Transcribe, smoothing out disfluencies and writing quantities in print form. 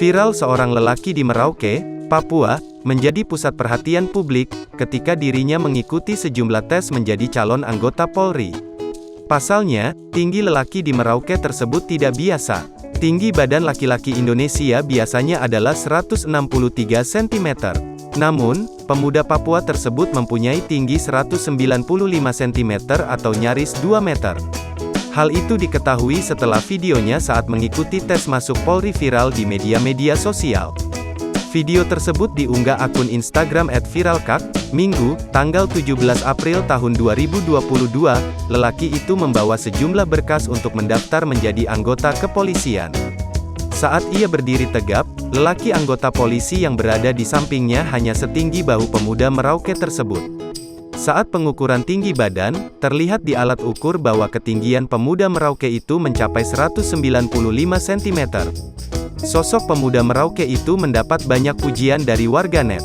Viral seorang lelaki di Merauke, Papua, menjadi pusat perhatian publik, ketika dirinya mengikuti sejumlah tes menjadi calon anggota Polri. Pasalnya, tinggi lelaki di Merauke tersebut tidak biasa. Tinggi badan laki-laki Indonesia biasanya adalah 163 cm. Namun, pemuda Papua tersebut mempunyai tinggi 195 cm atau nyaris 2 meter. Hal itu diketahui setelah videonya saat mengikuti tes masuk Polri viral di media-media sosial. Video tersebut diunggah akun Instagram @viralkak, Minggu, tanggal 17 April tahun 2022, lelaki itu membawa sejumlah berkas untuk mendaftar menjadi anggota kepolisian. Saat ia berdiri tegap, lelaki anggota polisi yang berada di sampingnya hanya setinggi bahu pemuda Merauke tersebut. Saat pengukuran tinggi badan, terlihat di alat ukur bahwa ketinggian pemuda Merauke itu mencapai 195 cm. Sosok pemuda Merauke itu mendapat banyak pujian dari warganet.